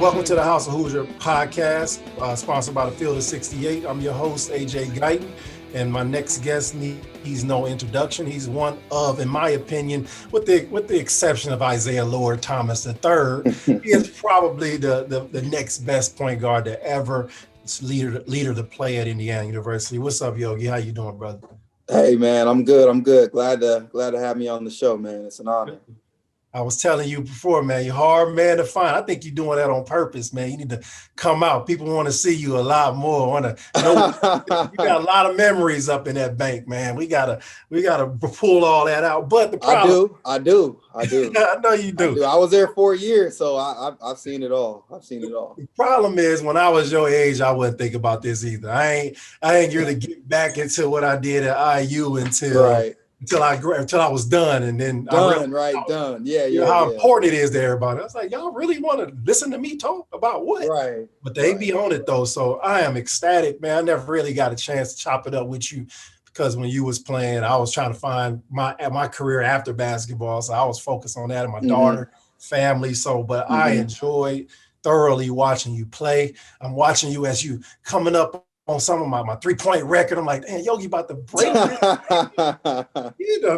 Welcome to the House of Hoosier podcast, sponsored by the Field of 68. I'm your host, AJ Guyton, and my next guest needs no introduction. He's one of, in my opinion, with the exception of Isaiah Lord Thomas III, he is probably the next best point guard to ever leader to play at Indiana University. What's up, Yogi? How you doing, brother? Hey, man, I'm good. Glad to have me on the show, man. It's an honor. I was telling you before, man, you're a hard man to find. I think you're doing that on purpose, man. You need to come out. People want to see you a lot more. Want to know you got a lot of memories up in that bank, man. We gotta pull all that out. But the problem, I do. I know you do. I was there 4 years, so I've seen it all. The problem is, when I was your age, I wouldn't think about this either. I ain't going to get back into what I did at IU until I was done, and then done. Yeah. How important it is to everybody. I was like, y'all really want to listen to me talk about what? Right. But they be on it though, so I am ecstatic, man. I never really got a chance to chop it up with you because when you was playing, I was trying to find my career after basketball, so I was focused on that and my daughter, family. So, but I enjoyed thoroughly watching you play. I'm watching you as you coming up on some of my 3-point record. I'm like, damn, Yogi about to break it.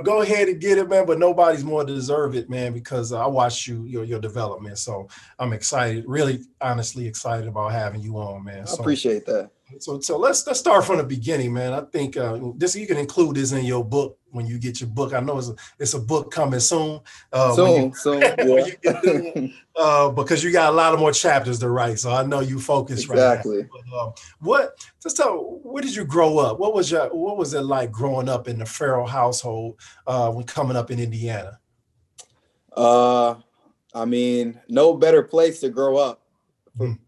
Go ahead and get it, man. But nobody's more deserve it, man, because I watched your development. So I'm excited, really honestly excited about having you on, man. I appreciate that. So let's start from the beginning, man. I think you can include this in your book when you get your book. I know it's a book coming soon. Soon. Because you got a lot of more chapters to write, so I know you focus exactly. Right now. But where did you grow up? What was it like growing up in the Ferrell household when coming up in Indiana? I mean, no better place to grow up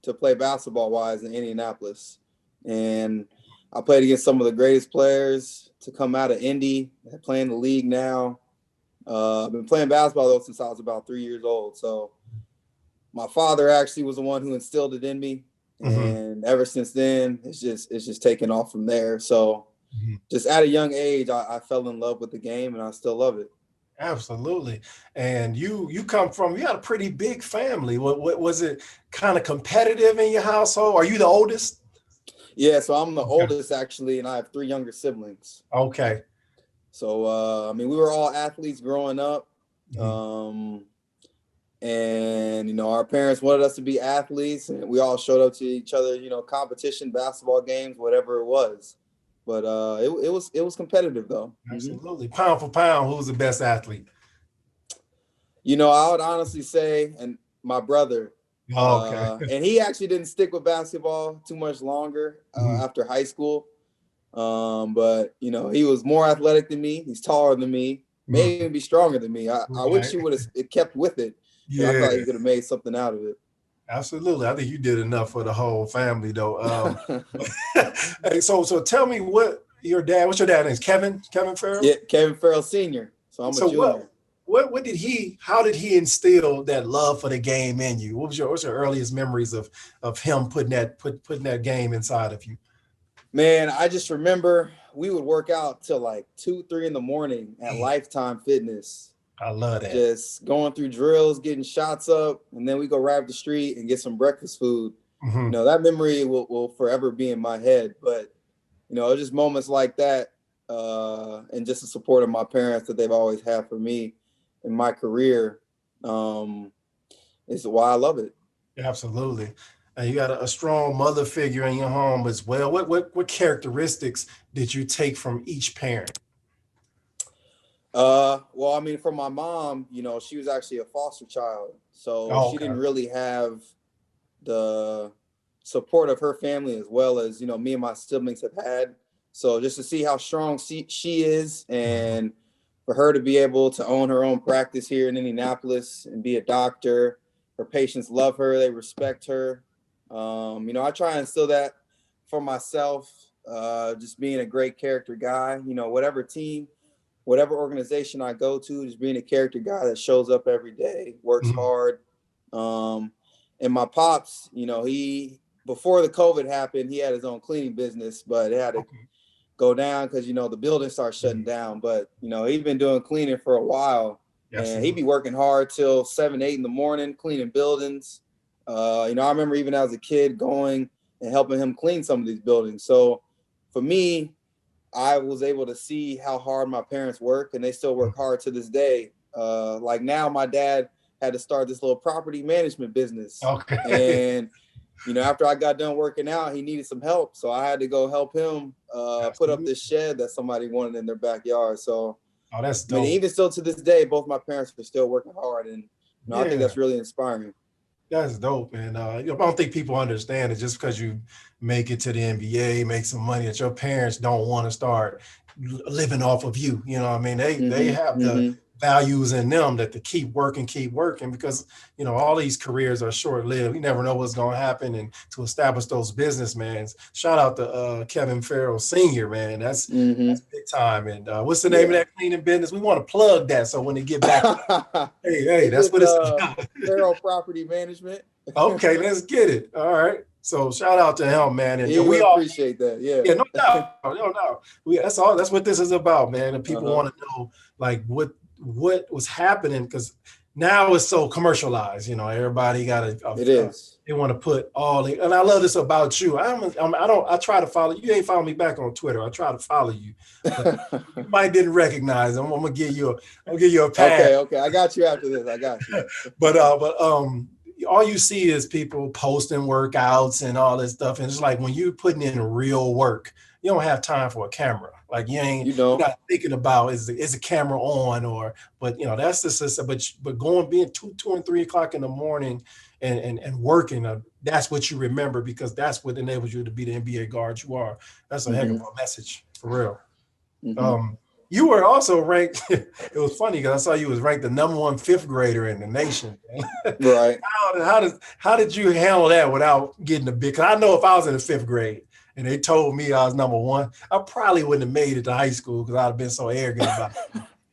to play basketball wise than Indianapolis. And I played against some of the greatest players to come out of Indy. I play in the league now. I've been playing basketball though since I was about 3 years old. So my father actually was the one who instilled it in me, and ever since then, it's just taken off from there. So just at a young age, I fell in love with the game, and I still love it. Absolutely. And you had a pretty big family. What was it kind of competitive in your household? Are you the oldest? Yeah, so I'm the oldest actually, and I have 3 younger siblings. Okay. So, I mean, we were all athletes growing up. And, our parents wanted us to be athletes, and we all showed up to each other, competition, basketball games, whatever it was. But it was competitive, though. Absolutely. Pound for pound, who's the best athlete? I would honestly say, and my brother. Okay. And he actually didn't stick with basketball too much longer after high school. But, he was more athletic than me. He's taller than me, may even be stronger than me. I wish he would have kept with it. Yeah. I thought he could have made something out of it. Absolutely. I think you did enough for the whole family, though. Hey, so tell me what's your dad's name? Kevin Ferrell? Yeah, Kevin Ferrell Sr. So I'm a junior. How did he instill that love for the game in you? What's your earliest memories of him putting that game inside of you? Man, I just remember we would work out till like 2-3 in the morning at Lifetime Fitness. I love that. Just going through drills, getting shots up, and then we go right up the street and get some breakfast food. That memory will forever be in my head. But, just moments like that and just the support of my parents that they've always had for me in my career is why I love it. Absolutely. And you got a strong mother figure in your home as well. What characteristics did you take from each parent? Well, I mean, from my mom, she was actually a foster child. So she didn't really have the support of her family as well as, me and my siblings have had. So just to see how strong she is, and for her to be able to own her own practice here in Indianapolis and be a doctor, her patients love her, they respect her. I try and instill that for myself, just being a great character guy, whatever team, whatever organization I go to, just being a character guy that shows up every day, works hard. And my pops, he, before the COVID happened, he had his own cleaning business, but it had to go down because, the building started shutting down. But, he'd been doing cleaning for a while. Yes, and he'd be working hard till 7, 8 in the morning, cleaning buildings. You know, I remember even as a kid going and helping him clean some of these buildings. So for me, I was able to see how hard my parents work, and they still work hard to this day. Like now, my dad had to start this little property management business. Okay. And, you know, after I got done working out, he needed some help. So I had to go help him put up this shed that somebody wanted in their backyard. So, oh, that's dope. I mean, even still to this day, both my parents are still working hard. And, you know, I think that's really inspiring. That's dope. And I don't think people understand it just because you make it to the NBA, make some money, that your parents don't want to start living off of you. You know what I mean? They have the values in them that to keep working because, you know, all these careers are short lived. You never know what's going to happen. And to establish those businessmen, shout out to Kevin Ferrell Sr., man. That's big time. And what's the name of that cleaning business? We want to plug that. So when they get back, hey, that's what it's about. Ferrell Property Management. Okay, let's get it. All right. So shout out to him, man. And we all appreciate that. Yeah, no doubt. No doubt. That's what this is about, man. And people want to know like what was happening, because now it's so commercialized. You know, everybody got they want to put all the, and I love this about you. I try to follow you. Ain't follow me back on Twitter. I try to follow you. But you might didn't recognize them. I'm gonna give you a pass. Okay. I got you after this. I got you. but all you see is people posting workouts and all this stuff. And it's like when you're putting in real work, you don't have time for a camera. Like you're not thinking about is the camera on but you know, that's the system. But being 2 and 3 o'clock in the morning and working, that's what you remember, because that's what enables you to be the NBA guard you are. That's a heck of a message, for real. You were also ranked. It was funny because I saw you was ranked the #1 fifth grader in the nation. Right. How did you handle that without getting a big? Because I know if I was in the 5th grade and they told me I was #1, I probably wouldn't have made it to high school because I'd have been so arrogant about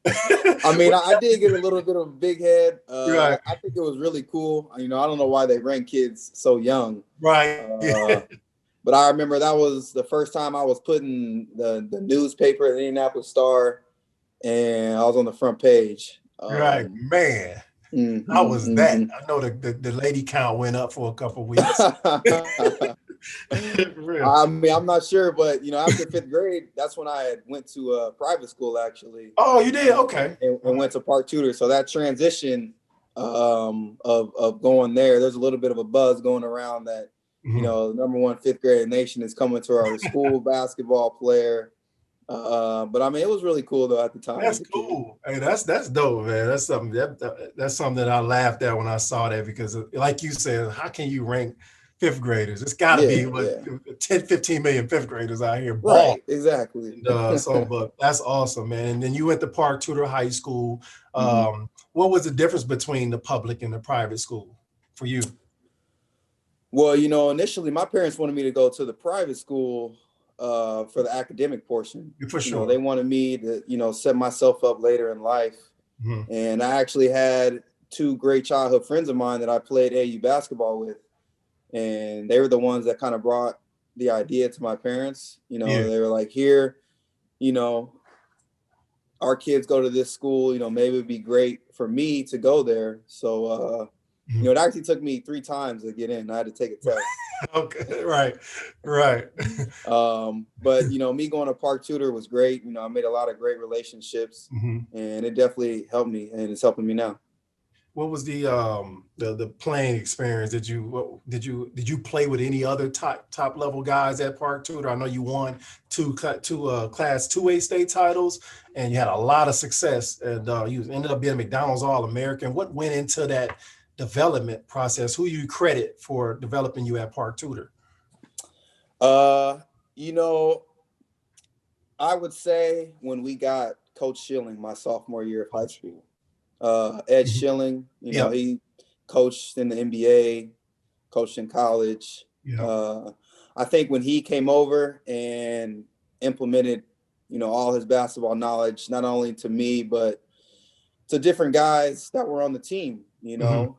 it. I mean, I did get a little bit of a big head. Right. I think it was really cool. You know, I don't know why they rank kids so young. Right. But I remember that was the first time I was putting the newspaper, the Indianapolis Star, and I was on the front page. Right, man. How was that? I know the lady count went up for a couple of weeks. I mean, I'm not sure, but you know, after 5th grade, that's when I went to a private school actually. Oh, you did? Okay. And went to Park Tutor. So that transition of going there's a little bit of a buzz going around that, you know, the #1 5th grade nation is coming to our school basketball player. But I mean, it was really cool though at the time. That's cool. Hey, that's dope, man. That's something that's something that I laughed at when I saw that, because like you said, how can you rank 5th graders? It's got to be 10, 15 million 5th graders out here. Right, exactly. And, but that's awesome, man. And then you went to Park Tudor High School. What was the difference between the public and the private school for you? Well, you know, initially my parents wanted me to go to the private school for the academic portion. For sure. You know, they wanted me to, you know, set myself up later in life. And I actually had 2 great childhood friends of mine that I played AU basketball with. And they were the ones that kind of brought the idea to my parents. You know, they were like, here, you know, our kids go to this school, you know, maybe it'd be great for me to go there. So, you know, it actually took me 3 times to get in. I had to take a test. Okay, right. But you know, me going to Park Tudor was great. You know, I made a lot of great relationships, and it definitely helped me, and it's helping me now. What was the playing experience? Did you play with any other top level guys at Park Tudor? I know you won two Class 2A state titles, and you had a lot of success, and you ended up being a McDonald's All-American. What went into that development process? Who you credit for developing you at Park Tudor? You know, I would say when we got Coach Schilling my sophomore year of high school, Ed Schilling, you know, he coached in the NBA, coached in college. I think when he came over and implemented, you know, all his basketball knowledge, not only to me, but to different guys that were on the team, you know,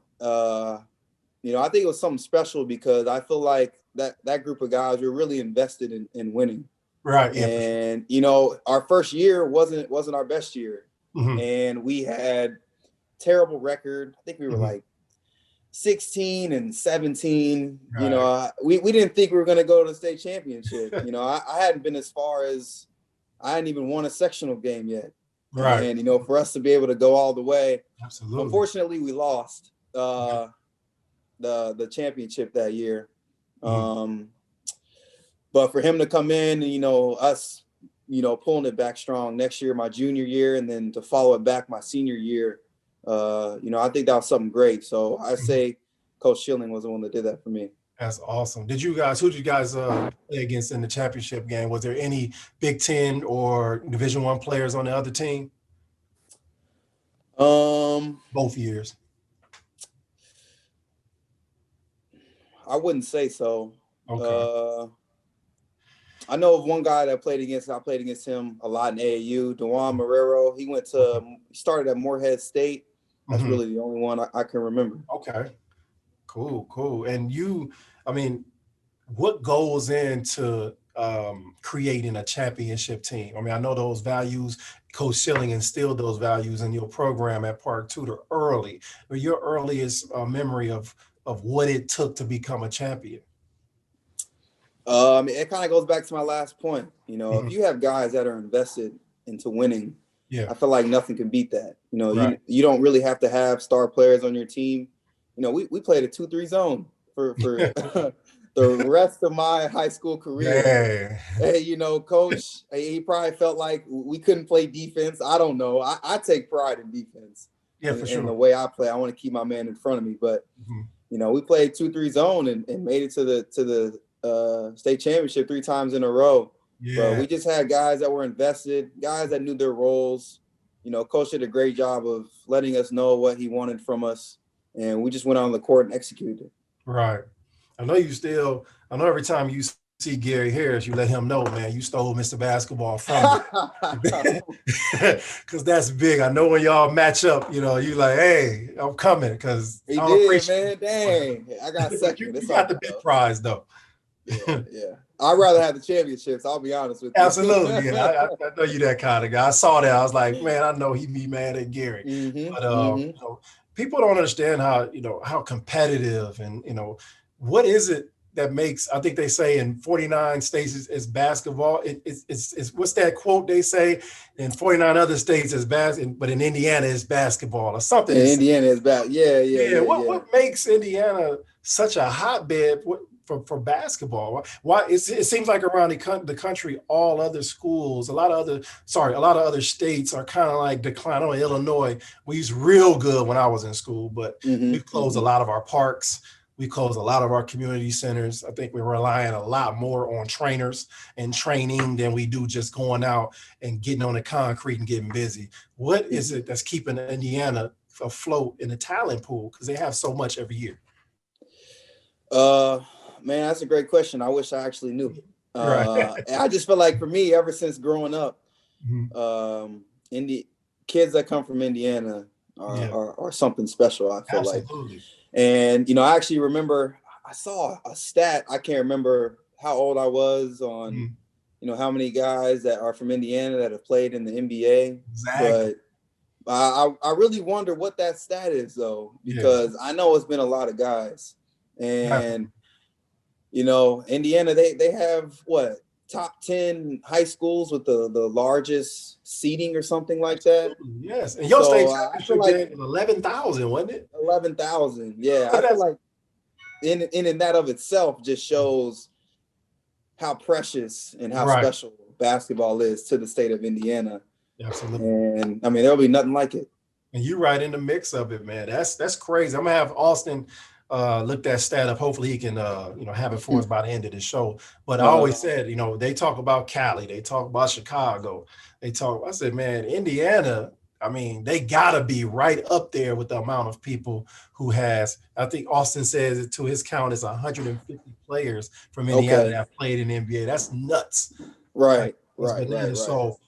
you know, I think it was something special because I feel like that group of guys were really invested in winning. Right. And, you know, our first year wasn't our best year. And we had terrible record. I think we were like 16 and 17, Right. you know, we didn't think we were going to go to the state championship. You know, I hadn't been as far as, I hadn't even won a sectional game yet. Right. And, you know, for us to be able to go all the way, absolutely. Unfortunately, we lost the championship that year. But for him to come in and, you know, us, you know, pulling it back strong next year, my junior year, and then to follow it back my senior year, you know, I think that was something great. So I say Coach Schilling was the one that did that for me. That's awesome. Who did you guys play against in the championship game? Was there any Big Ten or Division I players on the other team? Both years. I wouldn't say so. Okay. I know of one guy that I played against him a lot in AAU, Dewan Marrero. He started at Morehead State. That's really the only one I can remember. Okay. Cool. And what goes into creating a championship team? I mean, I know those values, Coach Schilling instilled those values in your program at Park Tudor early. But your earliest memory of what it took to become a champion? It kind of goes back to my last point. You know, if you have guys that are invested into winning, I feel like nothing can beat that. You know, you don't really have to have star players on your team. You know, we played a 2-3 zone for the rest of my high school career. Hey, you know, Coach, he probably felt like we couldn't play defense. I don't know. I take pride in defense. For sure. And the way I play, I want to keep my man in front of me. But you know, we played 2-3 zone and made it to the state championship 3 times in a row. But we just had guys that were invested, guys that knew their roles. You know, Coach did a great job of letting us know what he wanted from us, and we just went on the court and executed it. Right. I know every time you see Gary Harris, you let him know, man, you stole Mr. Basketball from me. Because that's big. I know when y'all match up, you know, you like, hey, I'm coming. Because he did, man. Dang. I got second. You got the big prize, though. Yeah. I'd rather have the championships, I'll be honest with you. Absolutely. Yeah, I know you that kind of guy. I saw that. I was like, man, I know he'd be mad at Gary. But you know, people don't understand how competitive and, you know, what is it that makes, I think they say in 49 states is basketball. It's what's that quote they say? In 49 other states is basketball, but in Indiana it's basketball or something. In Indiana is basketball. Yeah. What makes Indiana such a hotbed for basketball? Why it seems like around the country, all other schools, a lot of other states are kind of like declining. Illinois, we used real good when I was in school, but we've closed a lot of our parks. We closed a lot of our community centers. I think we're relying a lot more on trainers and training than we do just going out and getting on the concrete and getting busy. What is it that's keeping Indiana afloat in the talent pool? Because they have so much every year. Man, that's a great question. I wish I actually knew. I just feel like for me, ever since growing up, kids that come from Indiana are something special, I feel like. And, you know, I actually remember I saw a stat. I can't remember how old I was on, you know, how many guys that are from Indiana that have played in the NBA. Exactly. But I really wonder what that stat is, though, because I know it's been a lot of guys. And, you know, Indiana, they have what? Top 10 high schools with the largest seating or something like that. Yes. And your state championship like 11,000, wasn't it? 11,000. Yeah. I feel like in that of itself just shows how precious and how special basketball is to the state of Indiana. Absolutely. And I mean, there'll be nothing like it. And you right in the mix of it, man. That's crazy. I'm gonna have Austin look that stat up. Hopefully he can have it for us by the end of the show. But I always said, you know, they talk about Cali, they talk about Chicago, I said, man, Indiana, I mean, they gotta be right up there with the amount of people who has, I think Austin says it to his count is 150 players from Indiana that have played in the NBA. That's nuts. Right. So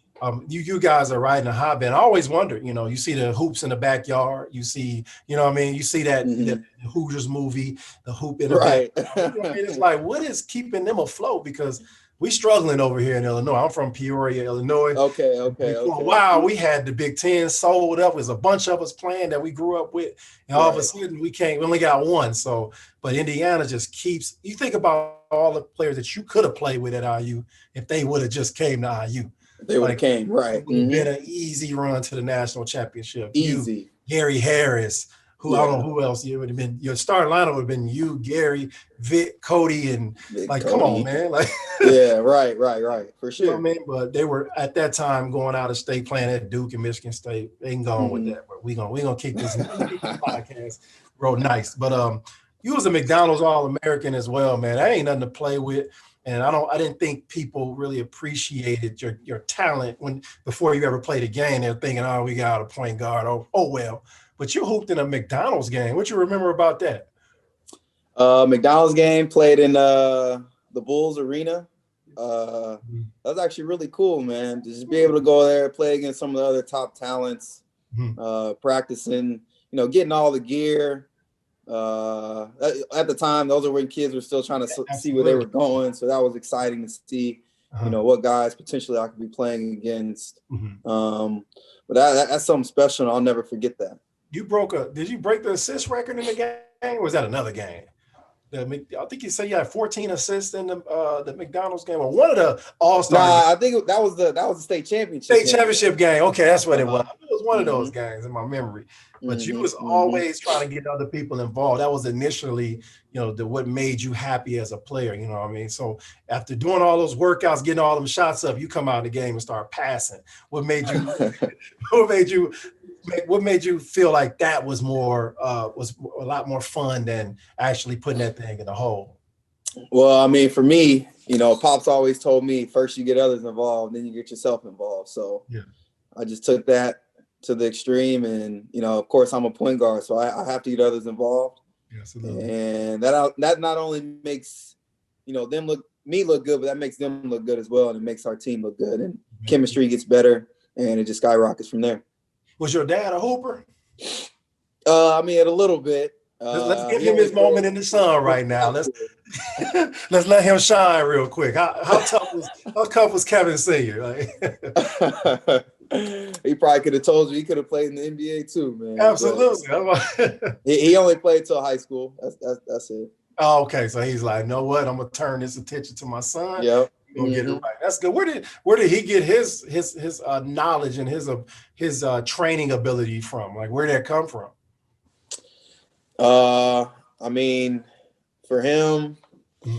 you guys are riding a hotbed. I always wonder, you know, you see the hoops in the backyard, you see, you know what I mean? You see that the Hoosiers movie, the hoop in the back. You know what I mean? It's like, what is keeping them afloat? Because we struggling over here in Illinois. I'm from Peoria, Illinois. Okay. For a while, we had the Big Ten sold up. There's a bunch of us playing that we grew up with, and all of a sudden we only got one. So, but Indiana just keeps. You think about all the players that you could have played with at IU if they would have just came to IU. They would have came, right. It would have been an easy run to the national championship. Easy. You, Gary Harris, who I don't know who else. It would have been your starting lineup would have been you, Gary, Vic, Cody, and Cody. Come on, man. Like right. For sure. You know what I mean? But they were at that time going out of state playing at Duke and Michigan State. They ain't going with that. But we gonna keep this podcast real nice. But you was a McDonald's All-American as well, man. That ain't nothing to play with. And I didn't think people really appreciated your talent before you ever played a game. They're thinking, oh, we got a point guard. Oh well. But you hooped in a McDonald's game. What you remember about that? McDonald's game, played in the Bulls Arena. That was actually really cool, man. To just be able to go there, play against some of the other top talents, practicing, getting all the gear. At the time, those are when kids were still trying to see where they were going. So that was exciting to see, what guys potentially I could be playing against. But that's something special, and I'll never forget that. Did you break the assist record in the game, or was that another game? I think you said you had 14 assists in the McDonald's game, or one of the All-Star. Nah, I think that was the state championship. Championship game. Okay, that's what it was. It was one of those games in my memory. But you was always trying to get other people involved. That was initially, what made you happy as a player. You know what I mean? So after doing all those workouts, getting all them shots up, you come out of the game and start passing. What made you feel like that was was a lot more fun than actually putting that thing in the hole? Well, I mean, for me, Pop's always told me first you get others involved, then you get yourself involved. So I just took that to the extreme, and of course I'm a point guard, so I have to get others involved. Absolutely. And that not only makes me look good, but that makes them look good as well, and it makes our team look good, and chemistry gets better, and it just skyrockets from there. Was your dad a hooper? I mean, a little bit. Let's give him his moment in the sun right now. Let's let him shine real quick. How tough was Kevin Senior? He probably could have told you he could have played in the NBA too, man. Absolutely. He only played till high school. That's it. Oh, okay. So he's like, know what? I'm gonna turn this attention to my son. Yep. Gonna get it right. That's good. Where did he get his knowledge and his training ability from? Like, where did that come from? I mean, for him, I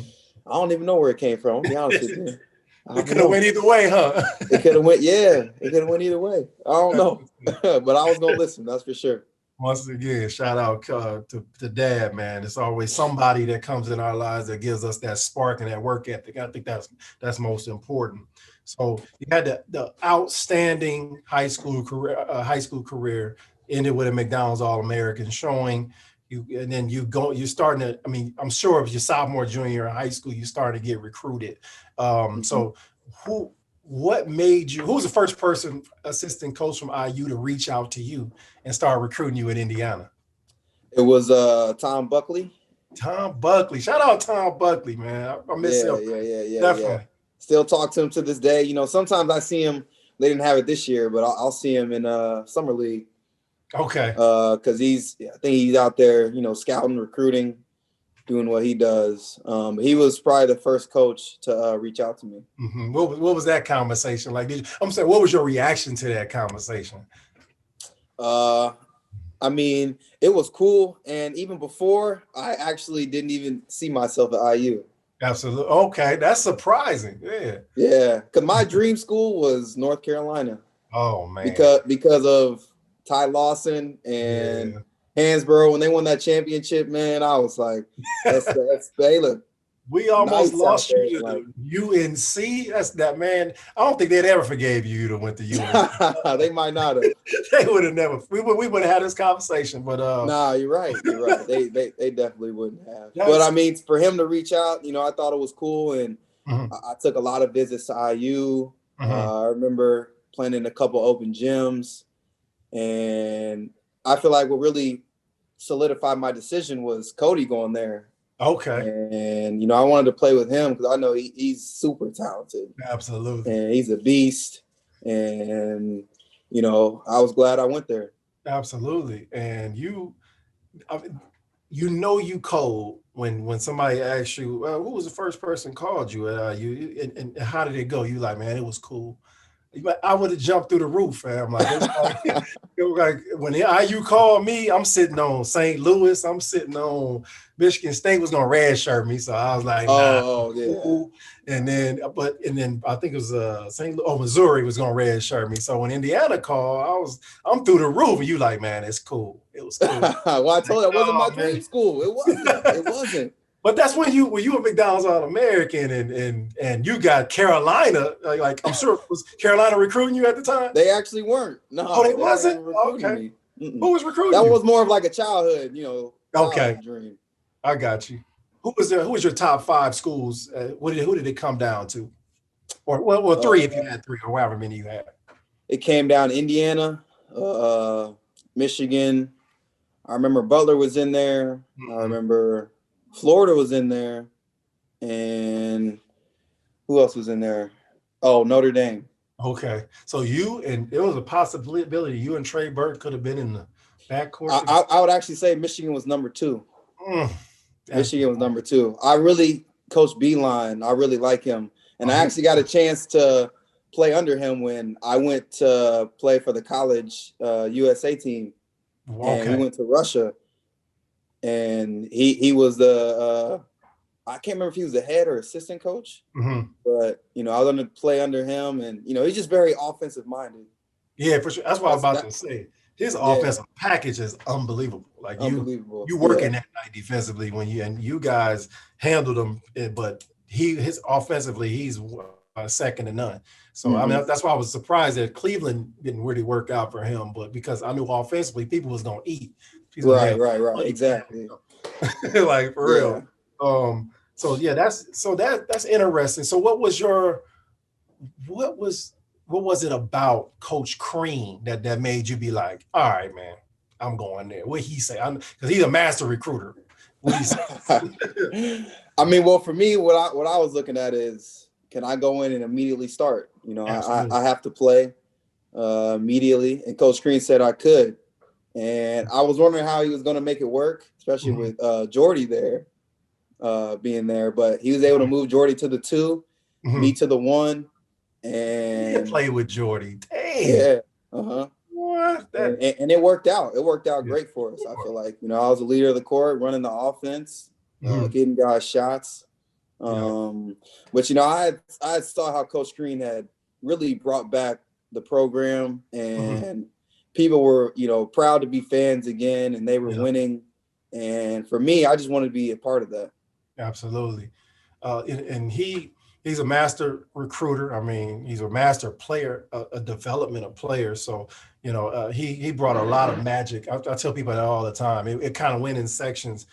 don't even know where it came from. I'll be honest with you. It could have went either way, huh? It could have went, It could have went either way. I don't know, but I was gonna listen. That's for sure. Once again, shout out to Dad, man. It's always somebody that comes in our lives that gives us that spark and that work ethic. I think that's most important. So you had the outstanding high school career ended with a McDonald's All-American, showing you, and then you're starting to. I mean, I'm sure if you're sophomore, junior in high school, you started to get recruited. So what made you? Who was the first person, assistant coach from IU, to reach out to you and start recruiting you in Indiana? It was Tom Buckley. Tom Buckley. Shout out Tom Buckley, man. I miss him. Yeah. Definitely. Yeah. Still talk to him to this day. Sometimes I see him. They didn't have it this year, but I'll see him in summer league. Okay. Because I think he's out there, scouting, recruiting, doing what he does. He was probably the first coach to reach out to me. Mm-hmm. What was that conversation like? What was your reaction to that conversation? I mean, it was cool. And even before, I actually didn't even see myself at IU. Absolutely. Okay. That's surprising. Yeah. Yeah. Because my dream school was North Carolina. Oh, man. Because of Ty Lawson and Hansborough, when they won that championship, man, I was like, hey, look. We almost lost you to UNC. That's that, man. I don't think they'd ever forgave you to went to UNC. They might not have. They would have never. We would have had this conversation, but nah, you're right. They definitely wouldn't have. But I mean, for him to reach out, I thought it was cool, and I took a lot of visits to IU. I remember playing in a couple open gyms, and I feel like what really solidified my decision was Cody going there. Okay. And, I wanted to play with him because I know he's super talented. Absolutely. And he's a beast. And, I was glad I went there. Absolutely. And you cold when somebody asks you, who was the first person called you at IU, and how did it go? You like, man, it was cool. I would have jumped through the roof, fam. Like, it was like when the IU called me, I'm sitting on St. Louis. I'm sitting on Michigan State was gonna redshirt me, so I was like, nah. Yeah. And then I think it was Missouri was gonna redshirt me. So when Indiana called, I'm through the roof, and you like, man, it's cool. It was cool. Well, I told you it wasn't my dream school. It wasn't. It wasn't. But that's when you were McDonald's All-American and you got Carolina. Like I'm sure, was Carolina recruiting you at the time? They actually weren't. No, oh, they wasn't. Okay. Who was recruiting? That you? was more of like a childhood, Okay. dream. I got you. Who was your top 5 schools? Who did it come down to? Or well, 3 if you had 3, or however many you had. It came down to Indiana, Michigan. I remember Butler was in there. Mm-hmm. I remember Florida was in there, and who else was in there? Oh, Notre Dame. Okay, so it was a possibility you and Trey Burke could have been in the backcourt. I would actually say Michigan was number 2. Michigan was number 2. Coach Beeline, I really like him, and I actually got a chance to play under him when I went to play for the college USA team, and we went to Russia. And he was the I can't remember if he was the head or assistant coach, but I was going to play under him, and he's just very offensive minded. Yeah, for sure. That's what I was about to say. His offensive package is unbelievable. Like you working that night defensively when you guys handled him, but his offensively he's second to none. So I mean that's why I was surprised that Cleveland didn't really work out for him, but because I knew offensively people was going to eat. Right. Exactly. Like for real. So that's interesting. So what was it about Coach Crean that made you be like, all right, man, I'm going there? What he say? Because he's a master recruiter. What he say? I mean, well, for me, what I was looking at is, can I go in and immediately start? I have to play immediately, and Coach Crean said I could. And I was wondering how he was going to make it work, especially with Jordy there being there. But he was able to move Jordy to the 2, me to the 1. And you play with Jordy. Dang. Yeah. What? And it worked out. It worked out great for us. I feel like, I was the leader of the court, running the offense, getting guys shots. But, I saw how Coach Crean had really brought back the program, and people were, proud to be fans again, and they were winning. And for me, I just wanted to be a part of that. Absolutely. And he's a master recruiter. I mean, he's a master player, a development of players. So, he brought a lot of magic. I tell people that all the time. It kind of went in sections,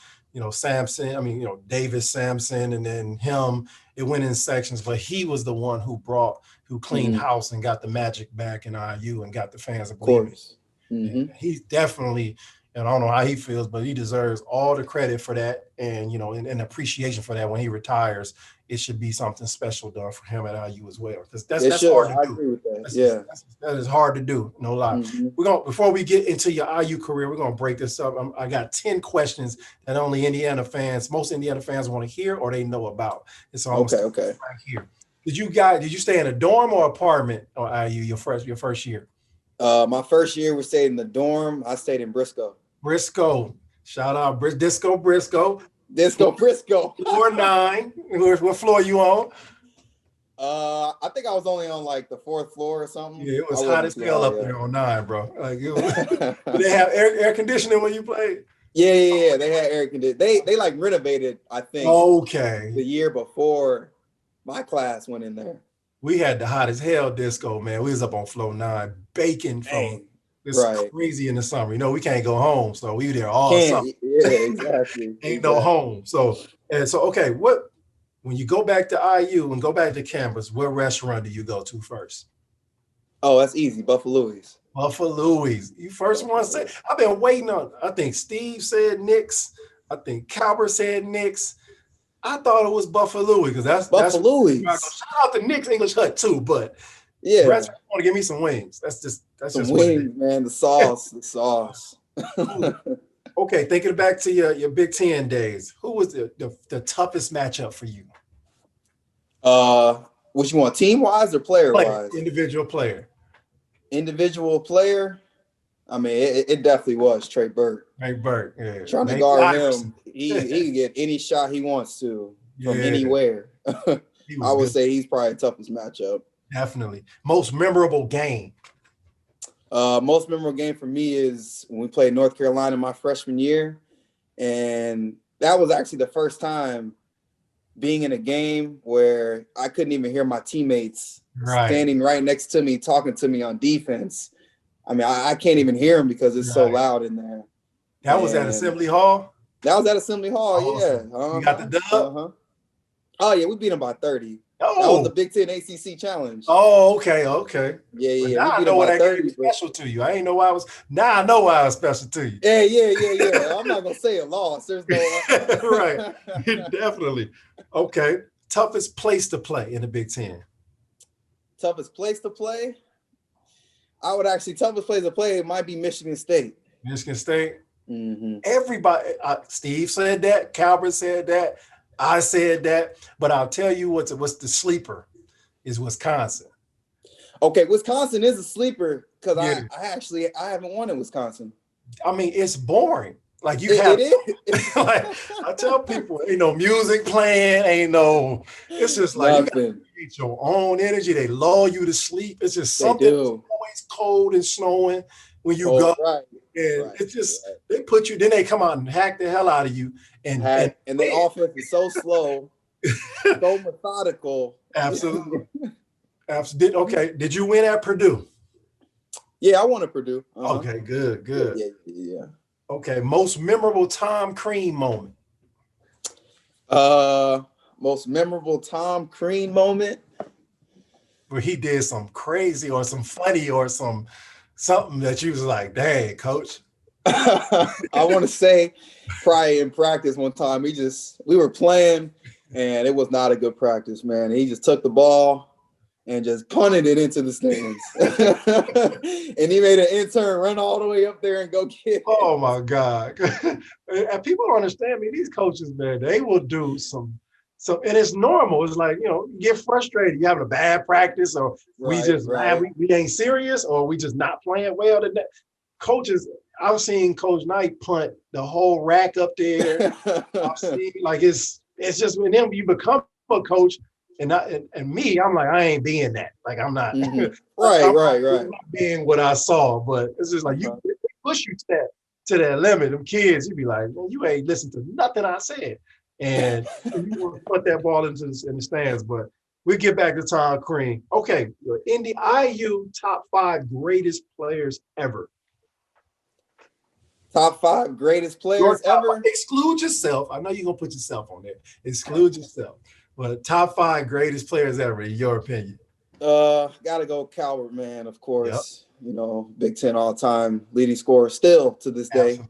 Samson, Davis, Samson, and then him. It went in sections, but he was the one who cleaned house and got the magic back in IU and got the fans to believe it. He's definitely, and I don't know how he feels, but he deserves all the credit for that, and and appreciation for that. When he retires, it should be something special done for him at IU as well, because that's hard to do. I agree with that. That is hard to do. No lie. Before we get into your IU career, we're gonna break this up. I got 10 questions that most Indiana fans want to hear or they know about. And so okay. Right here. Did you stay in a dorm or apartment or IU your first year? My first year we stayed in the dorm. I stayed in Briscoe. Shout out Disco Briscoe. Floor 9. What floor you on? I think I was only on like the 4th floor or something. Yeah, it was hot as hell up there on 9, bro. Like, did they have air conditioning when you played? Yeah. They had air conditioning. They like renovated, I think. Okay. The year before my class went in there. We had the hot as hell disco, man. We was up on floor 9, baking from. It's crazy in the summer. We can't go home, so we were there all summer. Yeah, exactly. Ain't no home. So okay, when you go back to IU and go back to campus, what restaurant do you go to first? Oh, that's easy. Buffalo's. You first one say. I've been waiting on. I think Steve said Nick's. I think Calvert said Knicks. I thought it was Buffalo because that's Buffalo. Shout out to Knicks English Hut too, but yeah, Brett want to give me some wings. That's just some wings, man. The sauce, the sauce. Okay, thinking back to your Big Ten days, who was the toughest matchup for you? What you want, team wise or player wise? Individual player. Individual player. I mean, it definitely was Trey Burke. Trey Burke, yeah. Trying to guard him, he can get any shot he wants to from anywhere. I would say he's probably the toughest matchup. Definitely. Most memorable game. Most memorable game for me is when we played North Carolina my freshman year, and that was actually the first time being in a game where I couldn't even hear my teammates standing right next to me talking to me on defense. I mean, I can't even hear them because it's so loud in there. That was at Assembly Hall? That was at Assembly Hall, yeah. You got the dub? Oh, yeah, we beat them by 30. Oh. That was the Big Ten ACC Challenge. Oh, okay. Yeah. Now I know what that game was special to you. I ain't know why I was. Now I know why I was special to you. Yeah. I'm not gonna say a loss. There's no right. Definitely. Okay. Toughest place to play in the Big Ten. Toughest place to play? I would actually toughest place to play. It might be Michigan State. Michigan State. Mm-hmm. Everybody. Steve said that. Calvert said that. I said that, but I'll tell you what's the sleeper is Wisconsin. Okay, Wisconsin is a sleeper because I haven't won in Wisconsin. I mean, it's boring. Like you have, like I tell people, ain't no music playing, ain't no. It's just like you gotta create your own energy. They lull you to sleep. It's just something. It's always cold and snowing when you go. Right. And it's just they put you. Then they come out and hack the hell out of you. And the offense is so slow, so methodical. Absolutely. Okay. Did you win at Purdue? Yeah, I won at Purdue. Okay, good. Yeah. Okay, most memorable Tom Crean moment. Most memorable Tom Crean moment. Where he did some crazy or some funny or something that you was like, dang, coach. I want to say probably in practice one time, we were playing and it was not a good practice, man. He just took the ball and just punted it into the stands. And he made an intern run all the way up there and go get it. Oh my God. And people don't understand me. These coaches, man, they will do some, and it's normal. It's like, you get frustrated. You having a bad practice or we ain't serious or we just not playing well today. Coaches, I've seen Coach Knight punt the whole rack up there. I've seen it's just with him, you become a coach, and me, I'm like, I ain't being that. Like I'm not right. I'm not being what I saw, but it's just like you push you to that limit. Them kids, you be like, man, you ain't listened to nothing I said, and you want to put that ball in the stands. But we get back to Tom Crean. Okay, in the IU top 5 greatest players ever. Top 5 greatest players ever. Exclude yourself. I know you're gonna put yourself on there. Exclude yourself. But top 5 greatest players ever, in your opinion. Gotta go Calvert, man. Of course. Yep. Big Ten all-time leading scorer still to this day.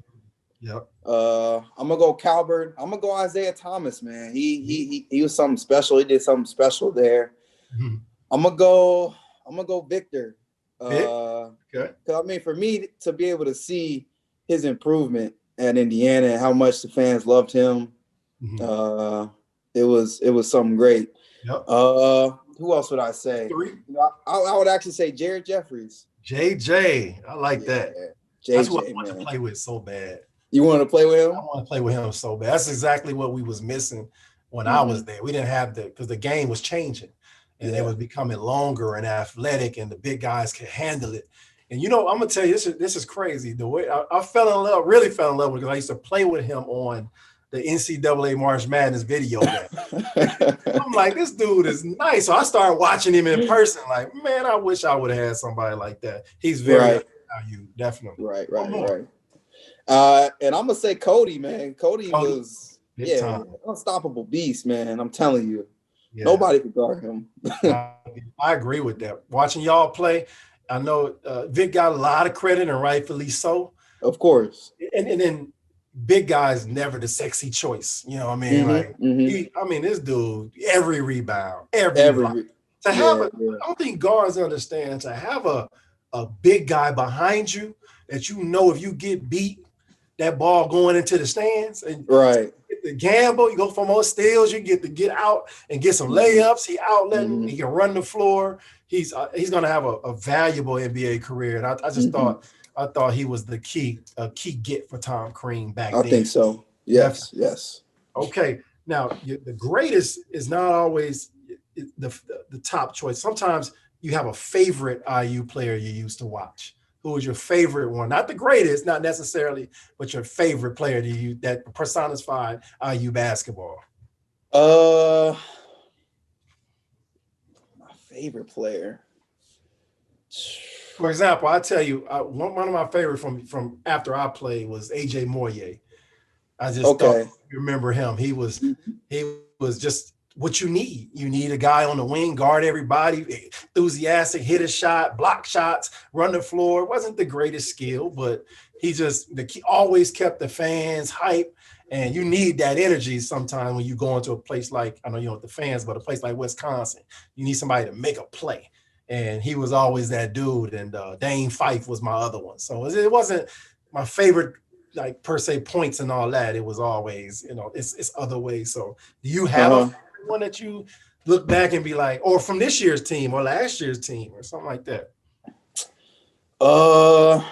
Yep. I'm gonna go Calvert. I'm gonna go Isaiah Thomas, man. He was something special. He did something special there. Mm-hmm. I'm gonna go Victor. Okay. I mean, for me to be able to see his improvement at Indiana and how much the fans loved him. Mm-hmm. It was something great. Yep. Who else would I say? 3. I would actually say Jared Jeffries. JJ, I like that. JJ, that's what I want to play with so bad. You want to play with him? I want to play with him so bad. That's exactly what we was missing when I was there. We didn't have because the game was changing and it was becoming longer and athletic and the big guys could handle it. And I'm gonna tell you, this is crazy. The way I really fell in love with, because I used to play with him on the NCAA March Madness video game. I'm like, this dude is nice. So I started watching him in person. Like, man, I wish I would have had somebody like that. He's very valued, definitely. Right. And I'm gonna say Cody, man. Cody was unstoppable beast, man. I'm telling you, nobody could guard him. I agree with that. Watching y'all play. I know Vic got a lot of credit, and rightfully so. Of course. And then big guy's never the sexy choice. You know what I mean? This dude, every rebound, every block. I don't think guards understand to have a big guy behind you that you know if you get beat, that ball going into the stands and get the gamble, you go for more steals, you get to get out and get some layups. He outletting, he can run the floor. He's gonna have a valuable NBA career. And I just thought he was the key get for Tom Crean back then. I think so. Yes. Okay. Now the greatest is not always the top choice. Sometimes you have a favorite IU player you used to watch. Who was your favorite one? Not the greatest, not necessarily, but your favorite player that personified IU basketball. My favorite player. For example, I tell you, one of my favorite from after I played was AJ Moye. I just thought you remember him. He was just what you need. You need a guy on the wing, guard everybody, enthusiastic, hit a shot, block shots, run the floor. It wasn't the greatest skill, but he always kept the fans hype. And you need that energy sometimes when you go into a place like, I know you know the fans, but a place like Wisconsin, you need somebody to make a play. And he was always that dude. And Dane Fife was my other one. So it wasn't my favorite, like per se points and all that. It was always, it's other ways. So do you have one that you look back and be like, or from this year's team or last year's team or something like that? My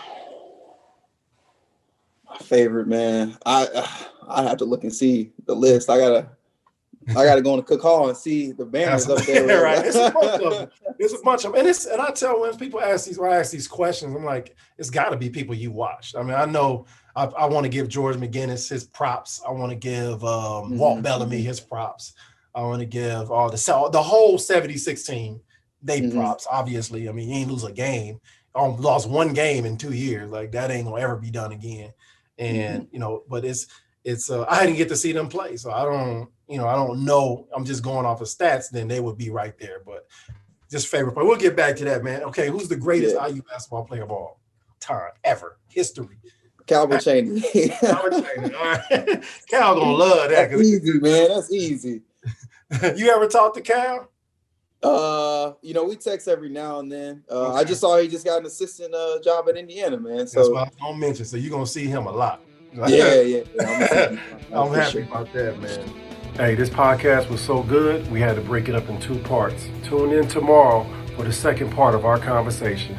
favorite, man. I have to look and see the list. I gotta go on the Cook Hall and see the banners up there. Right. It's a bunch of them. There's a bunch of them. And I tell when people ask these questions, I'm like, it's gotta be people you watched. I mean, I know I want to give George McGinnis his props. I want to give Walt Bellamy his props. I want to give the whole 76 team, they props, obviously. I mean, you ain't lose a game. Lost one game in 2 years. Like, that ain't going to ever be done again. And, but it's I didn't get to see them play. So I don't know. I'm just going off of stats. Then they would be right there. But just favorite play. We'll get back to that, man. Okay, who's the greatest IU basketball player of all time, ever, history? Calvin Chaney. Calvin Chaney. All right. Cal going to love that. That's easy, man. That's easy. You ever talk to Cal? We text every now and then. I just saw he just got an assistant job at Indiana, man. So that's what I was gonna mention. So you're gonna see him a lot. Yeah. I'm happy about that, man. Hey, this podcast was so good, we had to break it up in 2 parts. Tune in tomorrow for the second part of our conversation.